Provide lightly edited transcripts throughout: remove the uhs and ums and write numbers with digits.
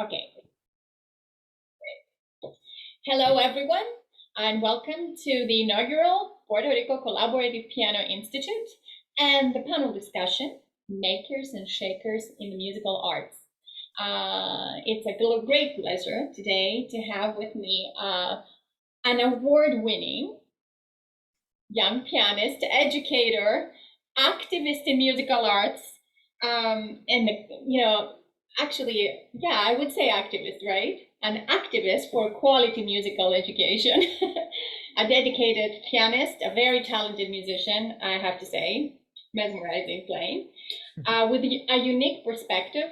Okay. Hello, everyone, and welcome to the inaugural Puerto Rico Collaborative Piano Institute and the panel discussion, Makers and Shakers in the Musical Arts. It's a great pleasure today to have with me an award-winning young pianist, educator, activist in musical arts, and actually, yeah, I would say activist, right? An activist for quality musical education, a dedicated pianist, a very talented musician, I have to say, mesmerizing playing, with a unique perspective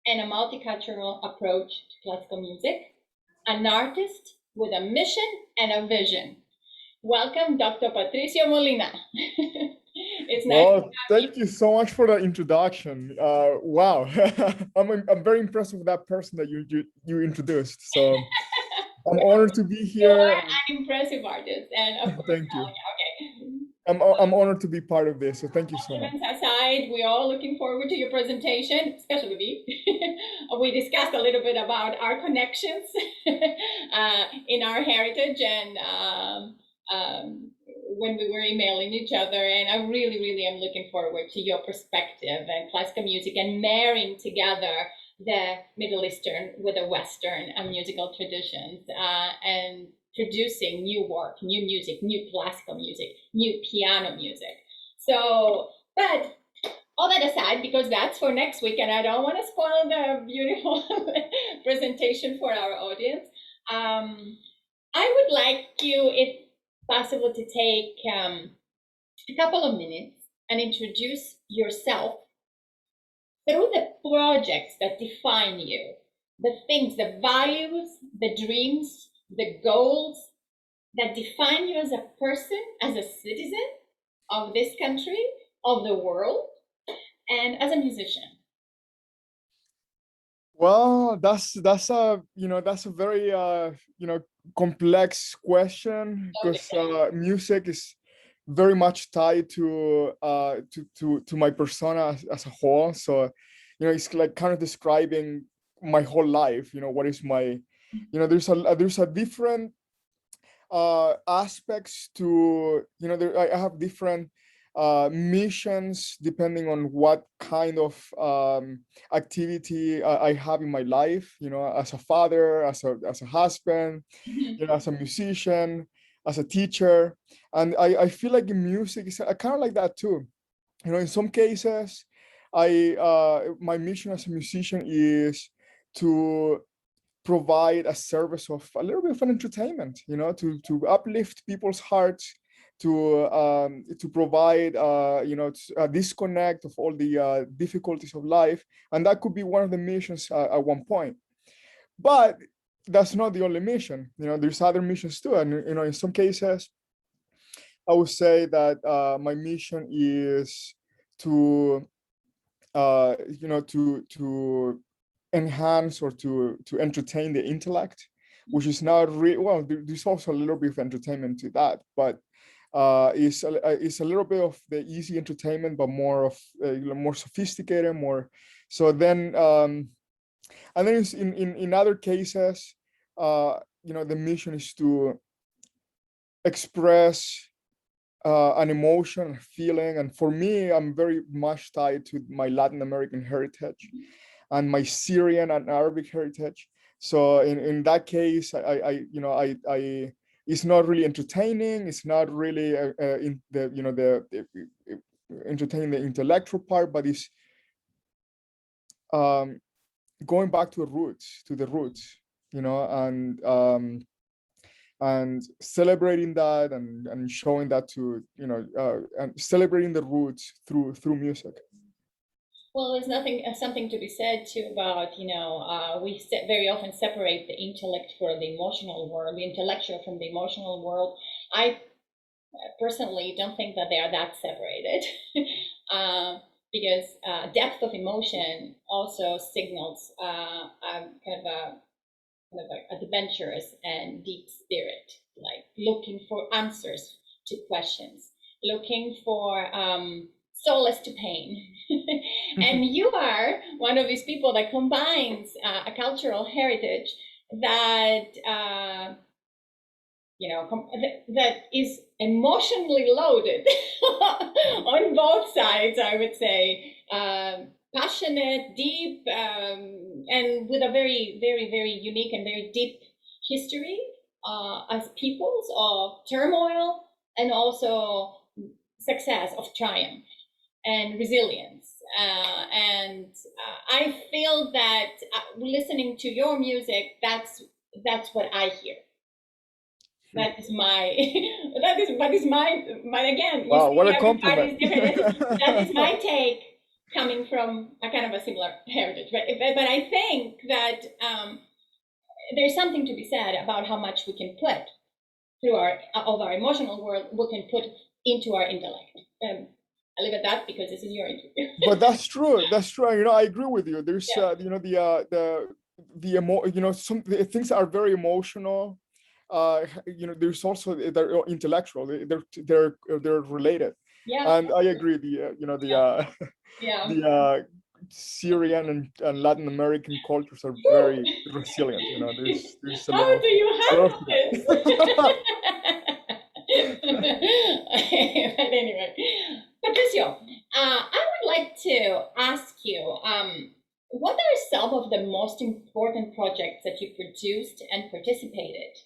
and a multicultural approach to classical music, an artist with a mission and a vision. Welcome, Dr. Patricio Molina. It's nice. Well, thank you so much for the introduction. Wow, I'm very impressed with that person that you introduced. So I'm honored to be You are here. an impressive artist, and of course, Thank you. okay. I'm honored to be part of this. So thank you so much. Compliments aside, we're all looking forward to your presentation, especially me. We discussed a little bit about our connections in our heritage and when we were emailing each other. And I really, really am looking forward to your perspective and classical music and marrying together the Middle Eastern with the Western musical traditions and producing new work, new music, new classical music, new piano music. So, but all that aside, because that's for next week, and I don't want to spoil the beautiful presentation for our audience, I would like you, if possible, to take a couple of minutes and introduce yourself through the projects that define you, the things, the values, the dreams, the goals that define you as a person, as a citizen of this country, of the world, and as a musician. Well, that's a very complex question because music is very much tied to my persona as a whole. So, it's like kind of describing my whole life. What is my, there's a different aspects to, I have different missions depending on what kind of activity I have in my life, as a father, as a husband, as a musician, as a teacher. And I feel like music is kind of like that too. In some cases, my mission as a musician is to provide a service of a little bit of an entertainment, to uplift people's hearts, to provide a disconnect of all the difficulties of life. And that could be one of the missions at one point. But that's not the only mission. There's other missions too. And in some cases, I would say that my mission is to to enhance or to entertain the intellect, which is not really, well, there's also a little bit of entertainment to that, but it's a little bit of the easy entertainment, but more of more sophisticated, more. So then, and then in other cases, the mission is to express an emotion, a feeling. And for me, I'm very much tied to my Latin American heritage and my Syrian and Arabic heritage. So in that case, I it's not really entertaining. It's not really in the entertaining the intellectual part, but it's going back to the roots, and celebrating that and showing that to and celebrating the roots through music. Well, there's something to be said too about, we very often separate the intellect from the emotional world, the intellectual from the emotional world. I personally don't think that they are that separated, because depth of emotion also signals kind of a adventurous and deep spirit, like looking for answers to questions, looking for solace to pain. And you are one of these people that combines a cultural heritage that that is emotionally loaded on both sides, I would say. Passionate, deep, and with a very, very, very unique and very deep history as peoples of turmoil and also success, of triumph and resilience. And I feel that listening to your music, that's what I hear. That is my that is my again, you Wow, what see, a compliment. everybody's different. That is my take coming from a kind of a similar heritage. But I think that there's something to be said about how much we can put through our emotional world, we can put into our intellect. I leave at that because this is your interview. But that's true. That's true. I agree with you. There's, Yeah. some things are very emotional. There's also they're intellectual. They're related. Yeah. And I agree. Yeah. Yeah. The Syrian and Latin American cultures are very resilient. There's How do you a lot handle to this? that. But anyway, Patricio, I would like to ask you, what are some of the most important projects that you produced and participated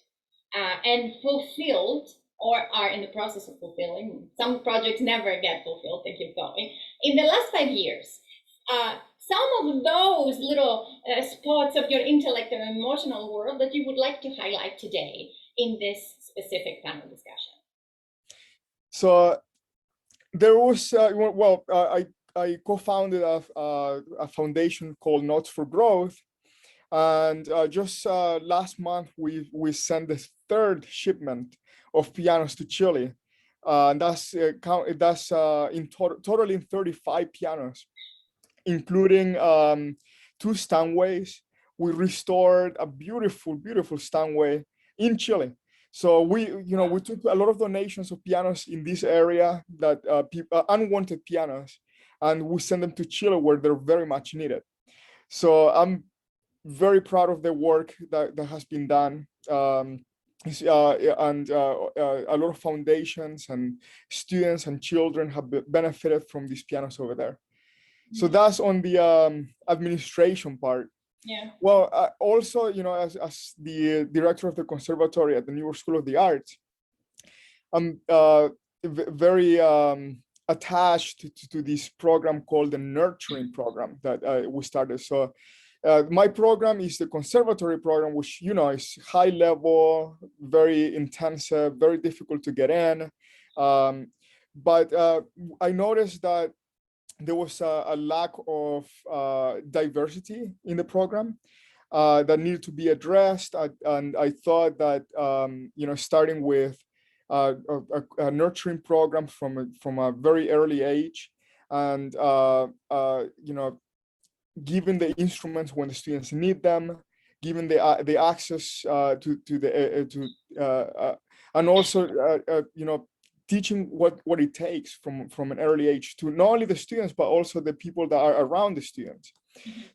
and fulfilled or are in the process of fulfilling? Some projects never get fulfilled, they keep going. In the last 5 years, some of those little spots of your intellect and emotional world that you would like to highlight today in this specific panel discussion. So there was I co-founded a foundation called Notes for Growth, and just last month we sent the third shipment of pianos to Chile, and that's in totally 35 pianos, including 2 Steinways. We restored a beautiful Steinway in Chile. So we took a lot of donations of pianos in this area, that unwanted pianos, and we sent them to Chile where they're very much needed. So I'm very proud of the work that has been done. And a lot of foundations and students and children have benefited from these pianos over there. So that's on the administration part. Yeah. Well, also, as the director of the conservatory at the New York School of the Arts, I'm very attached to this program called the Nurturing Program that we started. So my program is the conservatory program, which, is high level, very intensive, very difficult to get in. But I noticed that there was a lack of diversity in the program that needed to be addressed. And I thought that, starting with a nurturing program from a very early age, and, giving the instruments when the students need them, giving the access and also, teaching what it takes from an early age to not only the students but also the people that are around the students,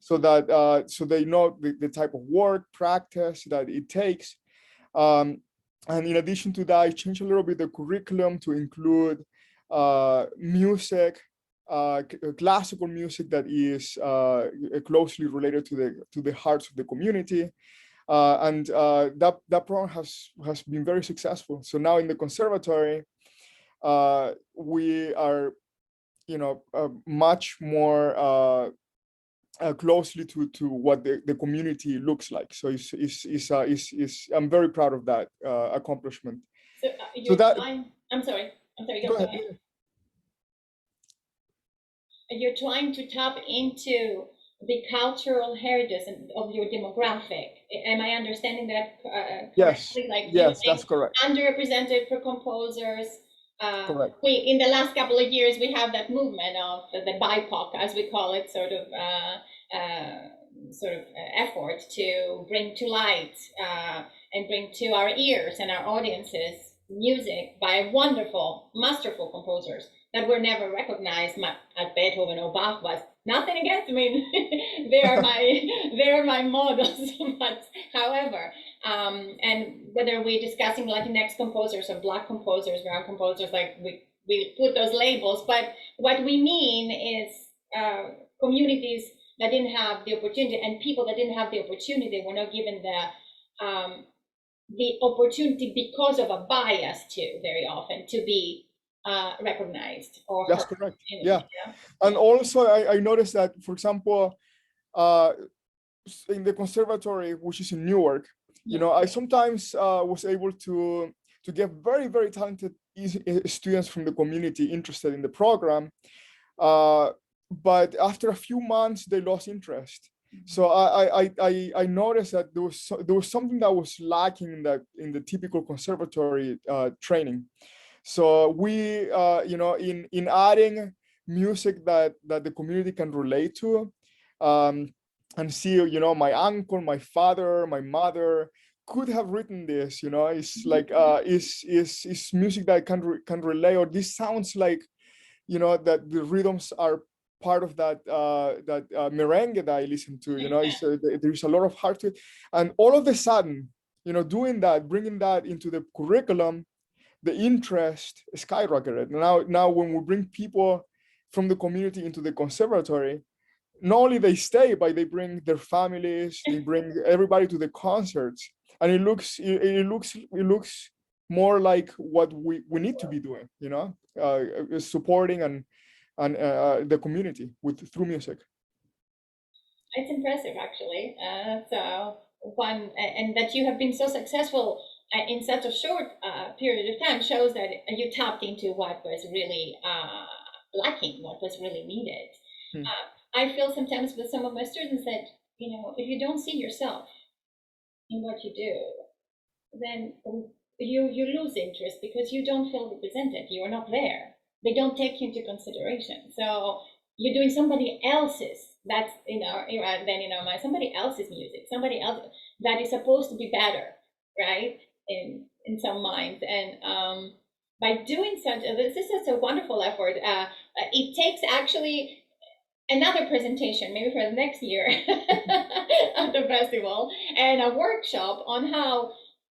so that so they know the type of work practice that it takes. And in addition to that, I changed a little bit the curriculum to include music, classical music that is closely related to the hearts of the community. And that program has been very successful. So now in the conservatory, we are, much more closely to what the community looks like. So I'm very proud of that accomplishment. So So that I'm sorry, go ahead. you're trying to tap into the cultural heritage of your demographic. Am I understanding that Yes, correctly? Like yes, using that's correct. underrepresented for composers. Correct. We in the last couple of years we have that movement of the BIPOC, as we call it, sort of effort to bring to light and bring to our ears and our audiences music by wonderful, masterful composers that were never recognized, as Beethoven or Bach was Nothing against, I mean, they are my models. But however, and whether we're discussing Latinx composers or Black composers, brown composers, like we put those labels, but what we mean is communities that didn't have the opportunity, and people that didn't have the opportunity were not given the opportunity because of a bias too, very often, to be recognized or That's heard. correct. In, Yeah. yeah. And also I noticed that, for example, uh, in the conservatory, which is in Newark, you know, I sometimes was able to get very, very talented students from the community interested in the program. But after a few months, they lost interest. So I noticed that there was something that was lacking in the typical conservatory training. So we, you know, in adding music that the community can relate to, um, and see, you know, my uncle, my father, my mother could have written this. You know, it's like is music that can relate, or this sounds like, you know, that the rhythms are part of that merengue that I listen to. You know, there's a lot of heart to it, and all of a sudden, you know, doing that, bringing that into the curriculum, the interest skyrocketed. Now when we bring people from the community into the conservatory, not only they stay, but they bring their families, they bring everybody to the concerts, and it looks more like what we need to be doing, you know, supporting and the community through music. It's impressive, actually. So one, and that you have been so successful in such a short period of time shows that you tapped into what was really lacking, what was really needed. Hmm. I feel sometimes with some of my students that, you know, if you don't see yourself in what you do, then you lose interest because you don't feel represented. You are not there. They don't take you into consideration. So you're doing somebody else's. That's then my somebody else's music, somebody else that is supposed to be better, right? In some minds, and by doing such, this is such a wonderful effort. It takes actually another presentation, maybe for the next year at the festival, and a workshop on how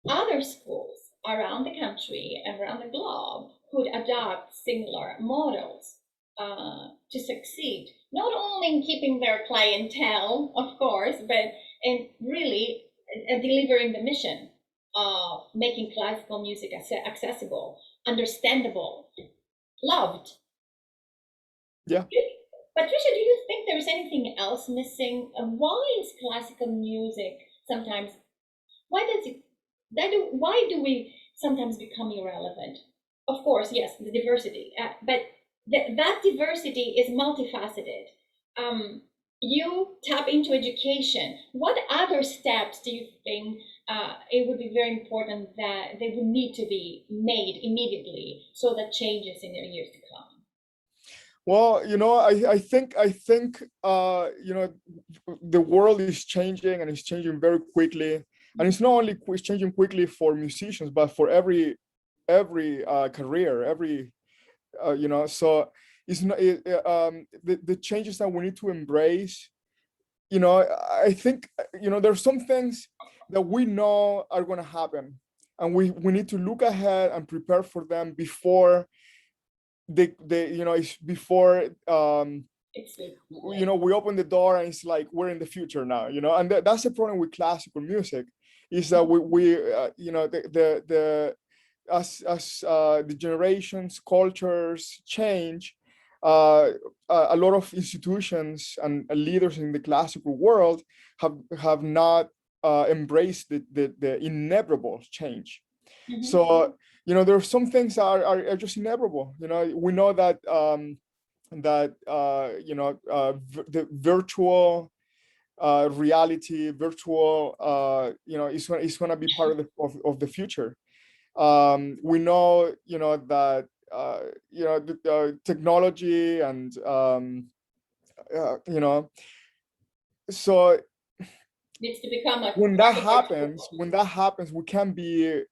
other schools around the country and around the globe could adopt similar models to succeed, not only in keeping their clientele, of course, but in really delivering the mission of making classical music accessible, understandable, loved. Yeah. Patricia, do you think there's anything else missing? Why is classical music sometimes? Why does it? Why do we sometimes become irrelevant? Of course, yes, the diversity, but that diversity is multifaceted. Um, you tap into education. What other steps do you think it would be very important that they would need to be made immediately so that changes in the years to come? Well, you know, I think you know, the world is changing, and it's changing very quickly. And it's not only it's changing quickly for musicians, but for every career, every you know. So it's not the changes that we need to embrace. You know, I think, you know, there's some things that we know are going to happen, and we need to look ahead and prepare for them before they you know, it's before you know, we open the door and it's like we're in the future now, you know. And that's the problem with classical music, is that we you know, the as the generations, cultures change, a lot of institutions and leaders in the classical world have not embraced the inevitable change. So, you know, there are some things that are just inevitable. You know, we know that you know, the virtual reality, virtual you know, is going to be part of the future. We know, you know, that you know, the technology and you know, so Needs to become a when part that of our happens, we can't be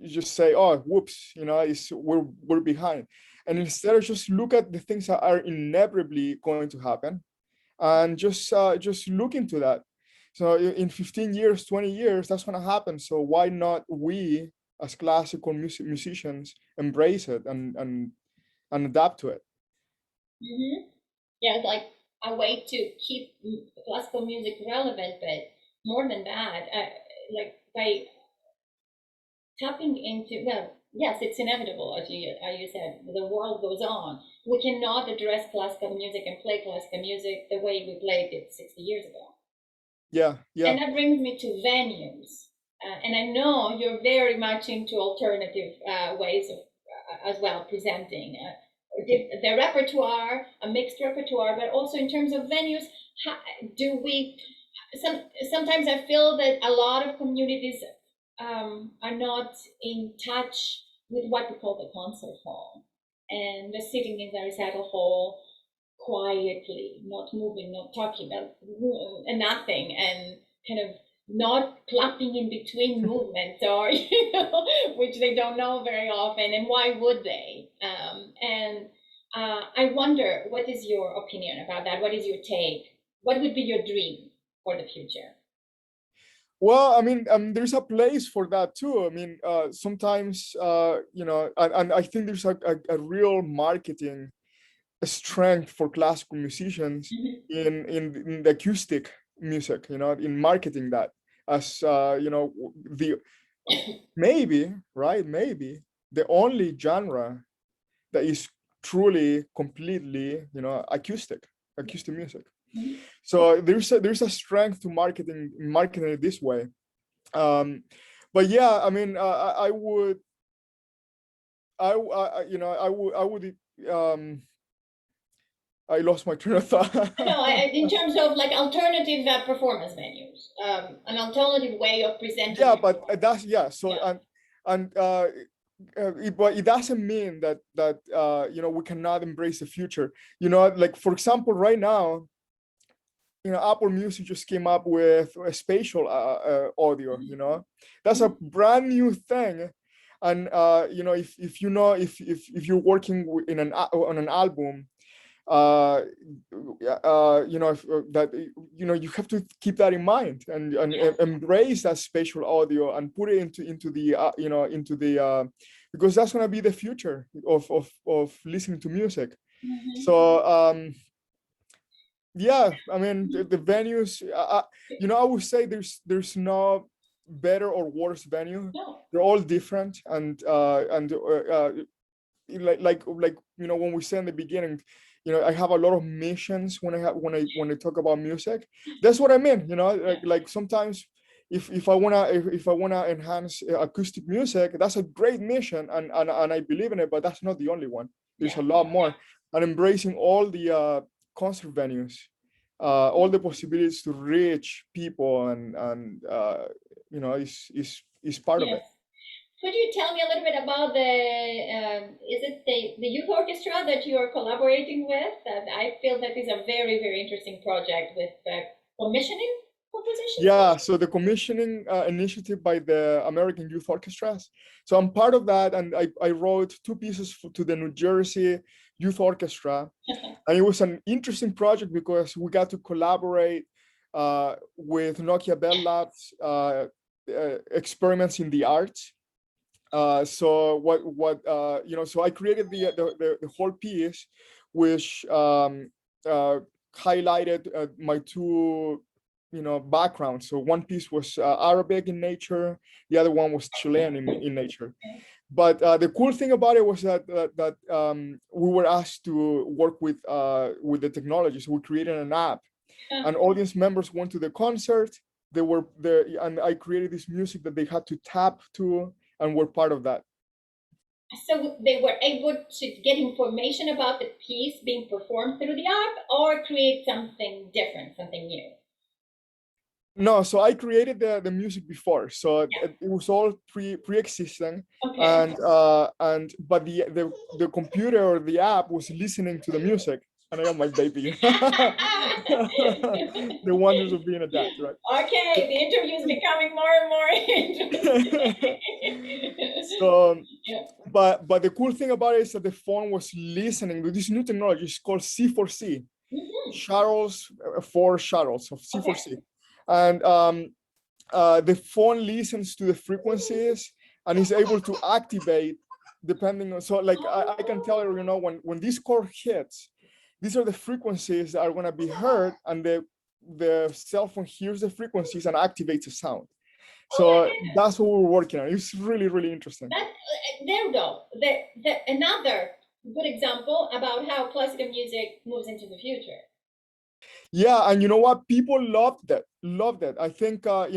just say, oh, whoops, you know, it's we're behind. And instead of just look at the things that are inevitably going to happen, and just look into that. So in 15 years, 20 years, that's going to happen. So why not we as classical musicians embrace it and adapt to it? Mm-hmm. Yeah, it's like a way to keep classical music relevant, but more than that, like by tapping into, well, yes, it's inevitable, as you said, the world goes on. We cannot address classical music and play classical music the way we played it 60 years ago. Yeah, yeah. And that brings me to venues. And I know you're very much into alternative ways of, as well, presenting the repertoire, a mixed repertoire, but also in terms of venues. How, do we? Sometimes I feel that a lot of communities are not in touch with what we call the concert hall, and just sitting in the recital hall quietly, not moving, not talking, and nothing, and kind of not clapping in between movements, or which they don't know very often, and why would they? And I wonder, what is your opinion about that? What is your take? What would be your dream for the future? Well, I mean, there's a place for that too. I mean, sometimes, and I think there's a real marketing strength for classical musicians Mhm. in the acoustic music, in marketing that as, the maybe, right? Maybe the only genre that is truly, completely, acoustic music. Mhm. So there's a strength to marketing it this way. But yeah, I mean, I would, I would, I lost my train of thought. No, in terms of like alternative performance venues, an alternative way of presenting Yeah, your but work. that's, yeah. So Yeah. but it doesn't mean that we cannot embrace the future. Like for example, right now, Apple Music just came up with a spatial audio. That's a brand new thing. And if you're working on an album, uh, that you have to keep that in mind and Yes. embrace that spatial audio and put it into the into the because that's going to be the future of listening to music. Mhm. So yeah, I mean the venues, I would say there's no better or worse venue. No. They're all different, and like when we said in the beginning, I have a lot of missions when I talk about music. That's what I mean. Yeah. Like sometimes if I wanna enhance acoustic music, that's a great mission, and I believe in it, but that's not the only one. There's Yeah. a lot more. And embracing all the concert venues, all the possibilities to reach people, and is part of Yes. it. Could you tell me a little bit about is it the youth orchestra that you are collaborating with? I feel that is a very, very interesting project with commissioning compositions. Yeah, so the commissioning initiative by the American Youth Orchestras. So I'm part of that, and I wrote two pieces to the New Jersey Youth Orchestra, and it was an interesting project because we got to collaborate with Nokia Bell Labs, experiments in the arts. So so I created the whole piece, which highlighted my two backgrounds. So one piece was Arabic in nature, the other one was Chilean in nature. But the cool thing about it was that we were asked to work with the technology. So we created an app, and audience members went to the concert. They were there, and I created this music that they had to tap to, and were part of that. So they were able to get information about the piece being performed through the app, or create something different, something new. No, so I created the music before, so Yeah. it was all pre-existing, Okay. and the computer or the app was listening to the music, and I am like, baby, the wonders of being a dad, right? Okay, the interview is becoming more and more interesting. So, Yeah. but the cool thing about it is that the phone was listening to this new technology. It's called C4C. shuttles, 4 shuttles of C for Okay. C. And the phone listens to the frequencies and is able to activate depending on, so like I can tell you, when this chord hits, these are the frequencies that are going to be heard, and the cell phone hears the frequencies and activates a sound. Oh my So goodness. that's what we're working on. It's really, really interesting. There we go. Another good example about how classical music moves into the future. Yeah, and you know what? People loved it. Loved it. I think I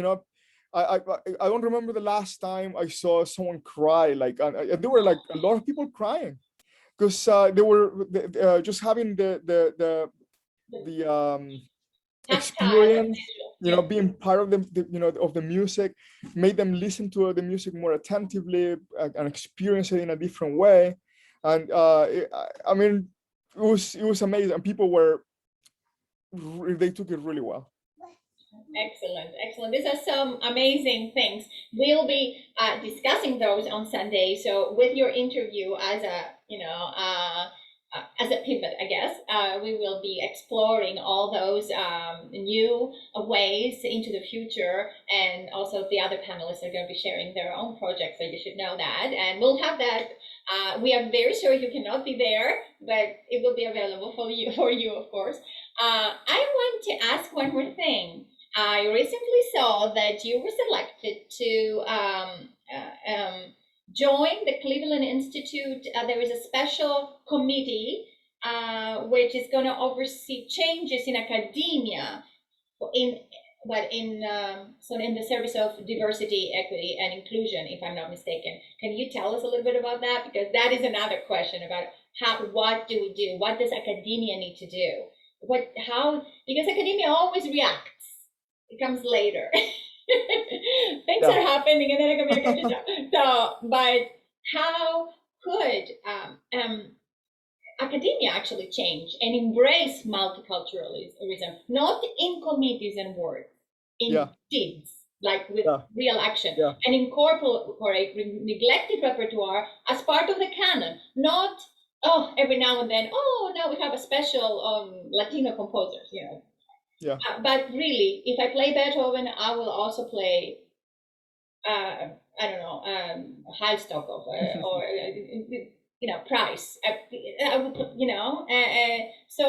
don't remember the last time I saw someone cry. Like there were like a lot of people crying because they were just having the Tactile and experience, visual. Yeah. being part of of the music, made them listen to the music more attentively and experience it in a different way. And I mean, it was amazing. And people they took it really well. Excellent, excellent. These are some amazing things. We'll be discussing those on Sunday. So with your interview as as a pivot, I guess, we will be exploring all those new ways into the future, and also the other panelists are going to be sharing their own projects. So you should know that, and we'll have that. We are very sure you cannot be there, but it will be available for you, of course. I want to ask one more thing. I recently saw that you were selected to join the Cleveland Institute. There is a special committee which is going to oversee changes in academia in in the service of diversity, equity, and inclusion, if I'm not mistaken. Can you tell us a little bit about that? Because that is another question about what do we do? What does academia need to do? Because academia always reacts. It comes later. Things Yeah. are happening and then a communication job. So, but how could academia actually change and embrace multiculturalism, not in committees and words, in Yeah. deeds, like with Yeah. real action, Yeah. and incorporate neglected repertoire as part of the canon, not every now and then, now we have a special Latino composers, Yeah. but really, if I play Beethoven, I will also play I don't know, Heilstock of or Price. I would, so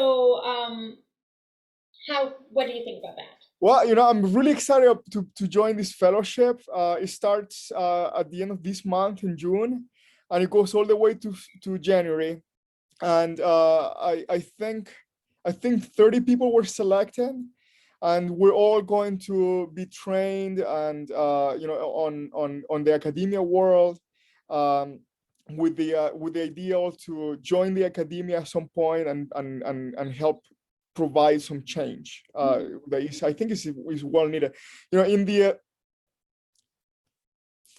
what do you think about that? Well, I'm really excited to join this fellowship. It starts at the end of this month in June, and it goes all the way to January. And I think 30 people were selected, and we're all going to be trained and on the academia world, with the ideal to join the academia at some point and help provide some change that I think is well needed. In the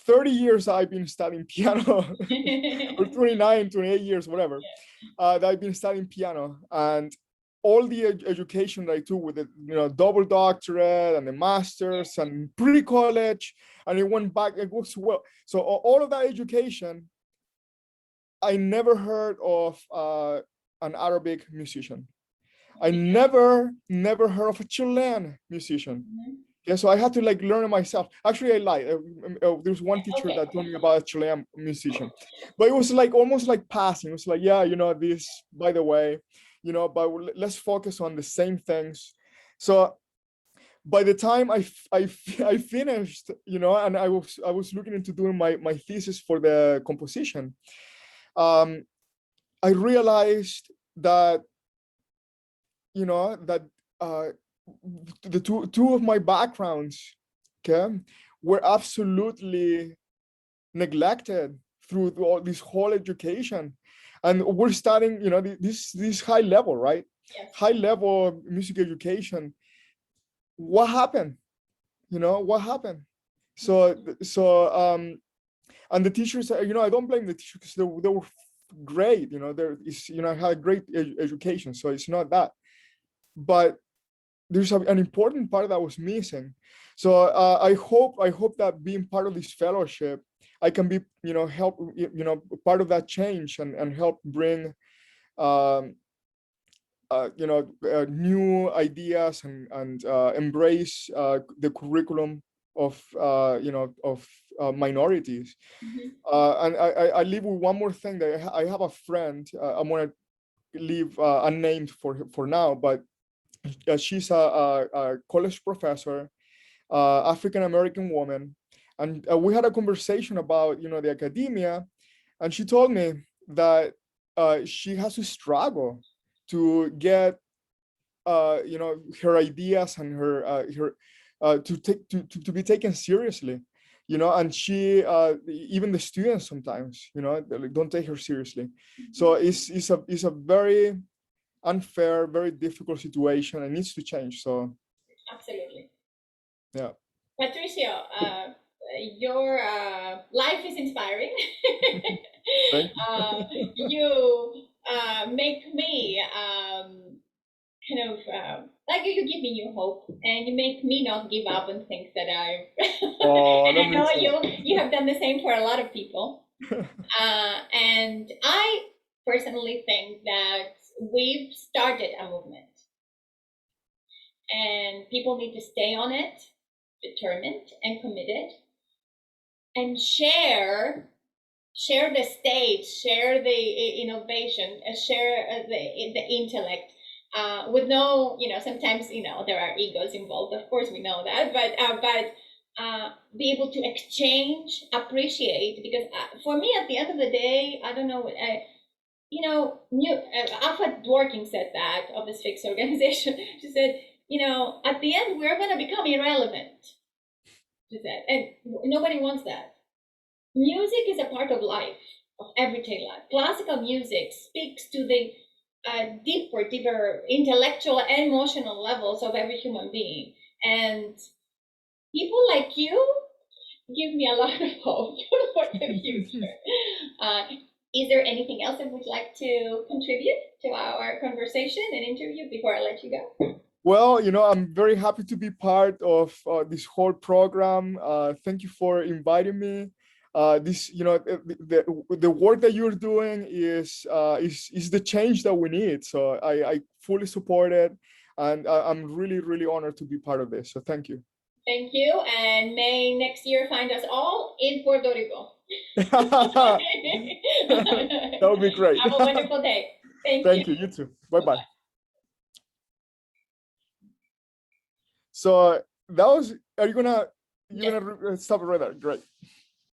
30 years I've been studying piano, or 29, 28 years, whatever, that I've been studying piano, and all the education that I took with the double doctorate and the masters and pre-college, and it went back, it goes well. So all of that education, I never heard of an Arabic musician. I never heard of a Chilean musician. Yeah, so I had to learn it myself. Actually, I lied. There's one teacher that told me about a Chilean musician, but it was almost like passing. It was like, yeah, this, by the way, but let's focus on the same things. So by the time I finished, and I was looking into doing my thesis for the composition, I realized that that the two of my backgrounds, okay, were absolutely neglected through all this whole education, and we're studying this high level, right? Yes. High level music education. What happened? What happened? So and the teachers, I don't blame the teachers, because they were great. I had a great education, so it's not that, but there's an important part that was missing. So I hope that being part of this fellowship, I can be help part of that change, and help bring new ideas and embrace the curriculum of minorities. Mhm. And I leave with one more thing that I have a friend. I'm gonna leave unnamed for now, but she's a college professor, African American woman, and we had a conversation about the academia, and she told me that she has to struggle to get her ideas and her to be taken seriously, and she even the students sometimes they, like, don't take her seriously. So it's a very unfair, very difficult situation, and needs to change. So Absolutely. yeah. Patricio, your life is inspiring. Thank You make me kind of like you give me new hope, and you make me not give up on things that I. Oh, And that I know means a lot. you have done the same for a lot of people. And I personally think that we've started a movement, and people need to stay on it, determined and committed, and share the stage, share the innovation, share the intellect. With no, sometimes there are egos involved. Of course, we know that, but be able to exchange, appreciate. Because for me, at the end of the day, I don't know. Alpha Dworkin said that of the Sphinx organization. She said, at the end, we're going to become irrelevant. She said, and nobody wants that. Music is a part of life, of everyday life. Classical music speaks to the deeper intellectual and emotional levels of every human being. And people like you give me a lot of hope for the future. Uh, is there anything else that would like to contribute to our conversation and interview before I let you go? Well, I'm very happy to be part of this whole program. Thank you for inviting me. This, the work that you're doing is the change that we need. So I fully support it, and I'm really, really honored to be part of this. So thank you. Thank you, and may next year find us all in Puerto Rico. That would be great. Have a wonderful day. Thank you. Thank you. You too. Bye-bye. So that was. Are you gonna Yes. stop it right there? Great.